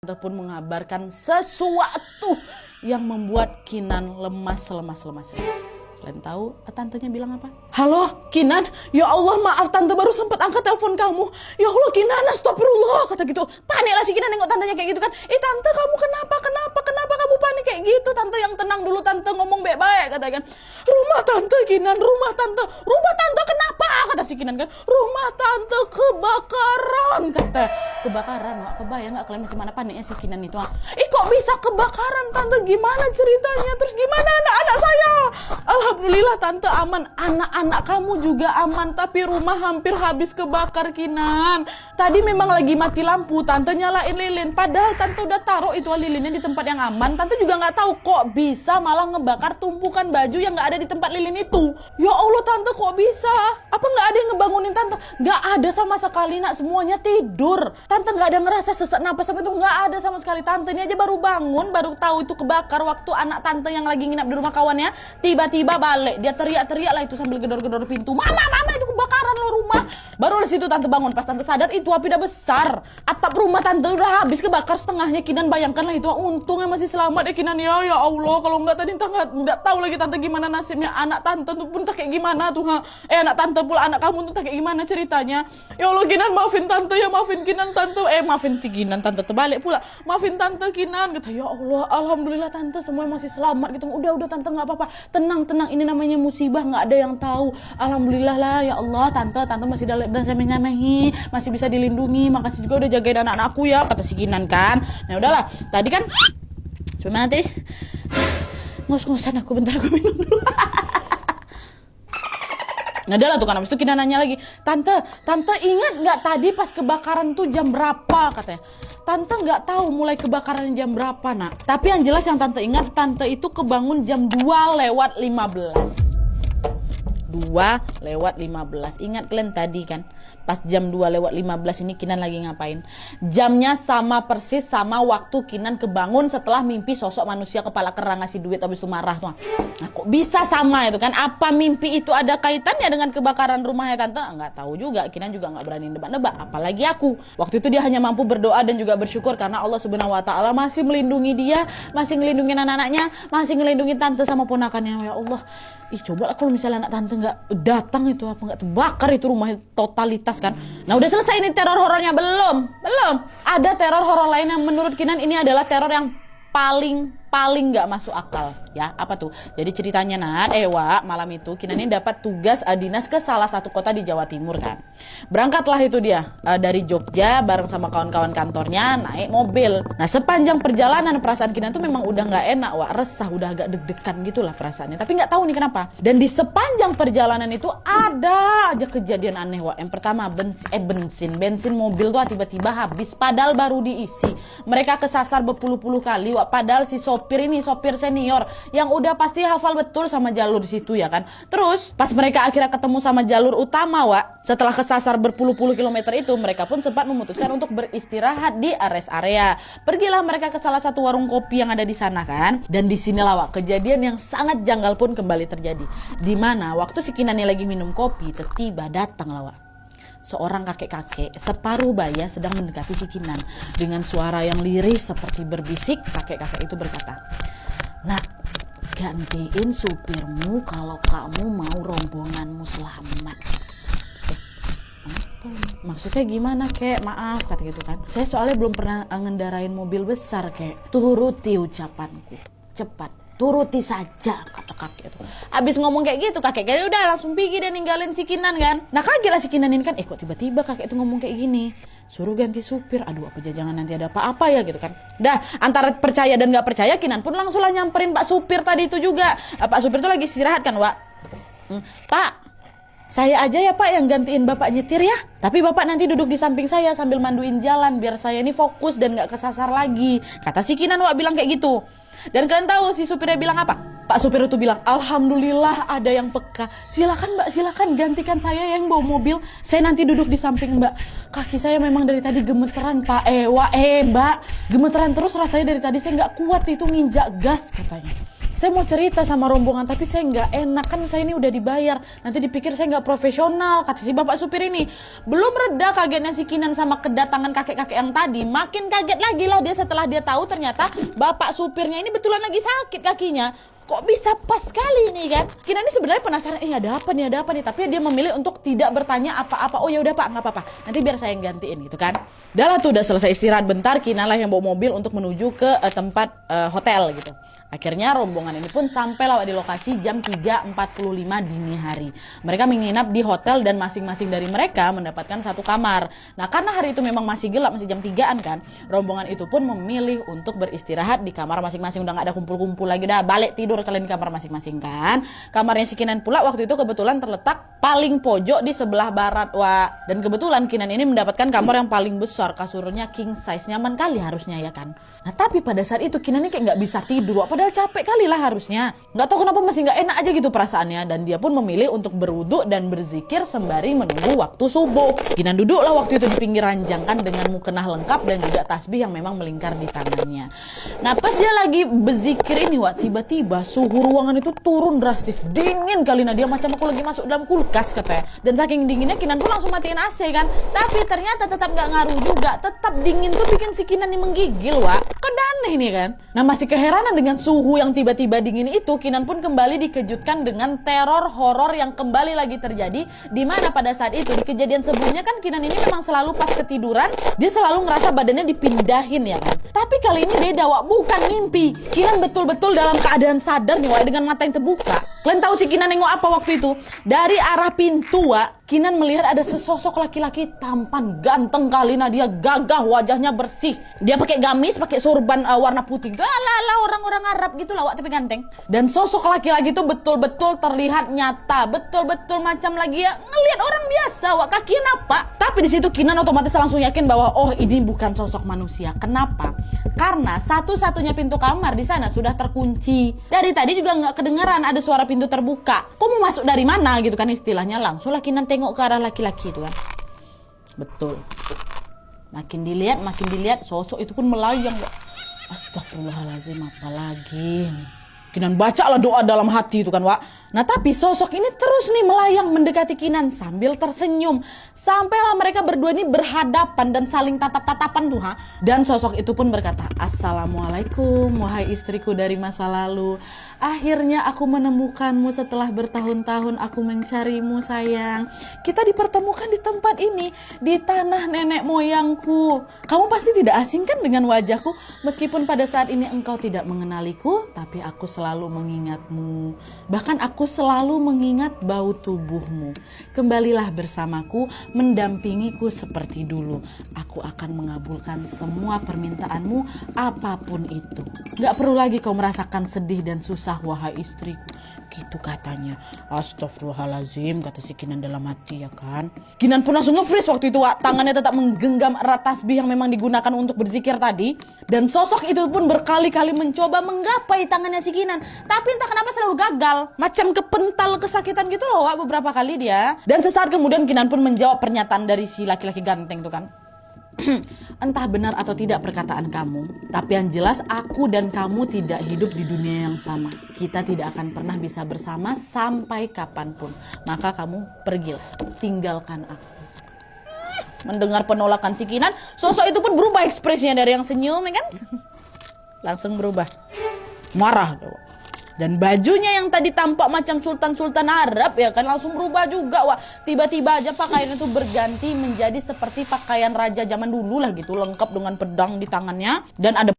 Ataupun mengabarkan sesuatu yang membuat Kinan lemas-lemas-lemasnya. Kalian tahu tantenya bilang apa? Halo Kinan, ya Allah maaf tante baru sempat angkat telepon kamu. Ya Allah Kinan, astagfirullah, kata gitu. Panik lah si Kinan nengok tantenya kayak gitu kan. Tante kamu kenapa kamu panik kayak gitu? Tante yang tenang dulu, tante ngomong baik-baik, kata kan. Rumah tante Kinan, rumah tante kenapa? Kata si Kinan kan. Rumah tante kebakaran, kata. Kebakaran, wak, kebayang gak kalian macam mana paniknya si Kinan itu? Kok bisa kebakaran tante? Gimana ceritanya? Terus gimana anak-anak saya? Alhamdulillah tante aman, anak-anak kamu juga aman, tapi rumah hampir habis kebakar Kinan. Tadi memang lagi mati lampu, tante nyalain lilin, padahal tante udah taruh itu lilinnya di tempat yang aman. Tante juga nggak tahu kok bisa malah ngebakar tumpukan baju yang nggak ada di tempat lilin itu. Ya Allah tante, kok bisa? Apa nggak ada yang ngebangunin tante? Nggak ada sama sekali nak, semuanya tidur. Tante nggak ada ngerasa sesak napas apa itu, nggak ada sama sekali. Tante ini aja baru bangun, baru tahu itu kebakar waktu anak tante yang lagi nginap di rumah kawannya tiba-tiba balik, dia teriak-teriak lah itu sambil gedor-gedor pintu, mama itu kebakaran lo rumah. Baru di situ tante bangun, pas tante sadar itu api udah besar, atap rumah tante udah habis kebakar setengahnya. Kinan bayangkanlah itu, untungnya masih selamat ya Kinan ya Allah, kalau nggak tadi nggak tahu lagi tante gimana nasibnya anak tante tuh pun tak kayak gimana tuh anak tante pula, anak kamu tuh tak kayak gimana ceritanya. Ya Allah Kinan, maafin tante ya, maafin Kinan tante, maafin Kinan tante terbalik pula, maafin tante Kinan, kata ya Allah alhamdulillah tante semua masih selamat gitu. Udah tante nggak apa-apa, tenang, ini namanya musibah, nggak ada yang tahu. Alhamdulillah lah ya Allah, tante masih dalam nyamahi, masih bisa dilindungi. Makasih juga udah jagain anak-anakku ya, kata si Kinan kan. Nah udahlah, tadi kan sebenarnya nanti ngos-ngosan aku bentar, aku minum dulu. Nah udah lah tuh kan, abis itu Kinan nanya lagi, tante ingat nggak tadi pas kebakaran tuh jam berapa, katanya. Tante nggak tahu mulai kebakaran jam berapa nak, tapi yang jelas yang tante ingat, tante itu kebangun jam 2:15. 2:15. Ingat kalian tadi kan, pas jam 2:15 ini Kinan lagi ngapain? Jamnya sama persis sama waktu Kinan kebangun setelah mimpi sosok manusia kepala kerang ngasih duit habis itu marah tuh. Nah kok bisa sama itu kan? Apa mimpi itu ada kaitannya dengan kebakaran rumahnya tante? Nggak tahu juga. Kinan juga nggak berani nebak-nebak, apalagi aku. Waktu itu dia hanya mampu berdoa dan juga bersyukur karena Allah Subhanahu Wa Taala masih melindungi dia, masih ngelindungin anak-anaknya, masih ngelindungin tante sama ponakannya. Ya Allah, coba lah kalau misalnya anak tante nggak datang itu, apa nggak terbakar itu rumahnya totalitas kan. Nah udah selesai ini teror horornya? Belum. Ada teror horor lain yang menurut Kinan ini adalah teror yang paling nggak masuk akal ya. Apa tuh? Jadi ceritanya malam itu Kinan ini dapat tugas dinas ke salah satu kota di Jawa Timur kan. Berangkatlah itu dia dari Jogja bareng sama kawan-kawan kantornya naik mobil. Nah sepanjang perjalanan perasaan Kinan tuh memang udah nggak enak, resah, udah agak deg-degan gitulah perasaannya. Tapi nggak tahu nih kenapa. Dan di sepanjang perjalanan itu ada aja kejadian aneh Yang pertama bensin mobil tuh tiba-tiba habis padahal baru diisi. Mereka kesasar berpuluh-puluh kali padahal si sopir senior yang udah pasti hafal betul sama jalur di situ ya kan. Terus pas mereka akhirnya ketemu sama jalur utama setelah kesasar berpuluh-puluh kilometer itu, mereka pun sempat memutuskan untuk beristirahat di rest area. Pergilah mereka ke salah satu warung kopi yang ada di sana kan. Dan di sinilah kejadian yang sangat janggal pun kembali terjadi. Di mana waktu si Kinan lagi minum kopi, tiba-tiba datang seorang kakek-kakek separuh baya sedang mendekati si Kinan. Dengan suara yang lirih seperti berbisik, kakek-kakek itu berkata, "Nak, gantiin supirmu kalau kamu mau rombonganmu selamat." Apa? Maksudnya gimana kek? Maaf, kata gitu kan. Saya soalnya belum pernah ngendarain mobil besar kek. Turuti ucapanku, cepat. Turuti saja, kata kakek itu. Abis ngomong kayak gitu, kakek udah langsung pergi dan ninggalin si Kinan kan. Nah kaget lah si Kinan ini kan, kok tiba-tiba kakek itu ngomong kayak gini. Suruh ganti supir, aduh apa jangan nanti ada apa-apa ya gitu kan. Dah antara percaya dan gak percaya, Kinan pun langsung lah nyamperin Pak Supir tadi itu juga. Pak Supir itu lagi istirahat kan Pak, saya aja ya Pak yang gantiin Bapak nyetir ya. Tapi Bapak nanti duduk di samping saya sambil manduin jalan biar saya ini fokus dan gak kesasar lagi. Kata si Kinan bilang kayak gitu. Dan kalian tahu si supirnya bilang apa? Pak supir itu bilang, alhamdulillah ada yang peka. Silakan Mbak, silakan gantikan saya yang bawa mobil. Saya nanti duduk di samping Mbak. Kaki saya memang dari tadi gemeteran Pak. Mbak, gemeteran terus rasanya dari tadi. Saya nggak kuat itu nginjak gas katanya. saya mau cerita sama rombongan tapi saya nggak enak, kan saya ini udah dibayar, nanti dipikir saya nggak profesional, kata si bapak supir ini. Belum reda kagetnya si Kinan sama kedatangan kakek-kakek yang tadi, makin kaget lagi lah dia setelah dia tahu ternyata bapak supirnya ini betulan lagi sakit kakinya. Kok bisa pas sekali ini kan? Kinan ini sebenarnya penasaran, ada apa nih, tapi dia memilih untuk tidak bertanya apa-apa. Oh ya udah Pak, nggak apa-apa, nanti biar saya yang gantiin gitu kan. Udah selesai istirahat bentar, Kinan lah yang bawa mobil untuk menuju ke tempat hotel gitu. Akhirnya rombongan ini pun sampai lah di lokasi jam 3.45 dini hari. Mereka menginap di hotel dan masing-masing dari mereka mendapatkan satu kamar. Nah karena hari itu memang masih gelap, masih jam 3-an kan, rombongan itu pun memilih untuk beristirahat di kamar masing-masing. Udah gak ada kumpul-kumpul lagi, udah balik tidur kalian di kamar masing-masing kan. Kamarnya si Kinan pula waktu itu kebetulan terletak paling pojok di sebelah barat, Wak. Dan kebetulan Kinan ini mendapatkan kamar yang paling besar, kasurnya king size, nyaman kali harusnya ya kan. Nah tapi pada saat itu Kinan ini kayak gak bisa tidur, Wak. Padahal capek kali lah harusnya. Nggak tahu kenapa masih nggak enak aja gitu perasaannya. Dan dia pun memilih untuk berwudu dan berzikir sembari menunggu waktu subuh. Kinan duduklah waktu itu di pinggir ranjang kan, dengan mukena lengkap dan juga tasbih yang memang melingkar di tangannya. Nah pas dia lagi berzikir ini, Wak, tiba-tiba suhu ruangan itu turun drastis. Dingin kali, nah dia macam aku lagi masuk dalam kulkas katanya. Dan saking dinginnya Kinan pun langsung matiin AC kan. Tapi ternyata tetap nggak ngaruh juga. Tetap dingin tuh bikin si Kinan ini menggigil, Wak. Kan aneh nih kan. Nah masih keheranan dengan suhu yang tiba-tiba dingin itu, Kinan pun kembali dikejutkan dengan teror horor yang kembali lagi terjadi. Dimana pada saat itu di kejadian sebelumnya kan Kinan ini memang selalu pas ketiduran dia selalu ngerasa badannya dipindahin ya kan. Tapi kali ini beda, Wak, bukan mimpi. Kinan betul-betul dalam keadaan sadar nih, Wak, dengan mata yang terbuka. Kalian tahu si Kinan nengok apa waktu itu? Dari arah pintu, Wak, Kinan melihat ada sesosok laki-laki tampan ganteng kali. Nah dia gagah, wajahnya bersih, dia pakai gamis, pakai sorban warna putih gitu, ala-ala orang-orang Arab gitu lah, Wak, tapi ganteng. Dan sosok laki-laki itu betul-betul terlihat nyata, betul-betul macam lagi ya ngelihat orang biasa, Wak. Kakinya apa? Tapi di situ Kinan otomatis langsung yakin bahwa oh ini bukan sosok manusia. Kenapa? Karena satu-satunya pintu kamar di sana sudah terkunci. Dari tadi juga nggak kedengaran ada suara pintu terbuka. Kok mau masuk dari mana gitu kan istilahnya. Langsung Kinan tengok ke arah laki-laki itu kan. Betul. Makin dilihat sosok itu pun melayang. Astagfirullahaladzim, apa lagi nih? Kinan bacalah doa dalam hati itu kan, Wak. Nah tapi sosok ini terus nih melayang mendekati Kinan sambil tersenyum. Sampailah mereka berdua ini berhadapan dan saling tatap-tatapan tuh, ha. Dan sosok itu pun berkata, "Assalamualaikum, wahai istriku dari masa lalu. Akhirnya aku menemukanmu setelah bertahun-tahun aku mencarimu, sayang. Kita dipertemukan di tempat ini, di tanah nenek moyangku. Kamu pasti tidak asing kan dengan wajahku? Meskipun pada saat ini engkau tidak mengenaliku, tapi aku selalu mengingatmu. Bahkan aku selalu mengingat bau tubuhmu. Kembalilah bersamaku, mendampingiku seperti dulu. Aku akan mengabulkan semua permintaanmu, apapun itu. Gak perlu lagi kau merasakan sedih dan susah, wahai istriku." Gitu katanya. Astagfirullahaladzim, kata si Kinan dalam hati ya kan. Kinan pun langsung nge-freeze waktu itu, Wak. Tangannya tetap menggenggam erat tasbih yang memang digunakan untuk berzikir tadi. Dan sosok itu pun berkali-kali mencoba menggapai tangannya si Kinan. Tapi entah kenapa selalu gagal. Macam kepental kesakitan gitu loh, Wak, beberapa kali dia. Dan sesaat kemudian Kinan pun menjawab pernyataan dari si laki-laki ganteng itu kan. Entah benar atau tidak perkataan kamu, tapi yang jelas aku dan kamu tidak hidup di dunia yang sama. Kita tidak akan pernah bisa bersama sampai kapanpun. Maka kamu pergilah, tinggalkan aku. Mendengar penolakan si Kinan, sosok itu pun berubah ekspresinya dari yang senyum ya kan, langsung berubah marah. Dan bajunya yang tadi tampak macam sultan-sultan Arab ya kan langsung berubah juga, Wah. Tiba-tiba aja pakaian itu berganti menjadi seperti pakaian raja zaman dulu lah gitu, lengkap dengan pedang di tangannya dan ada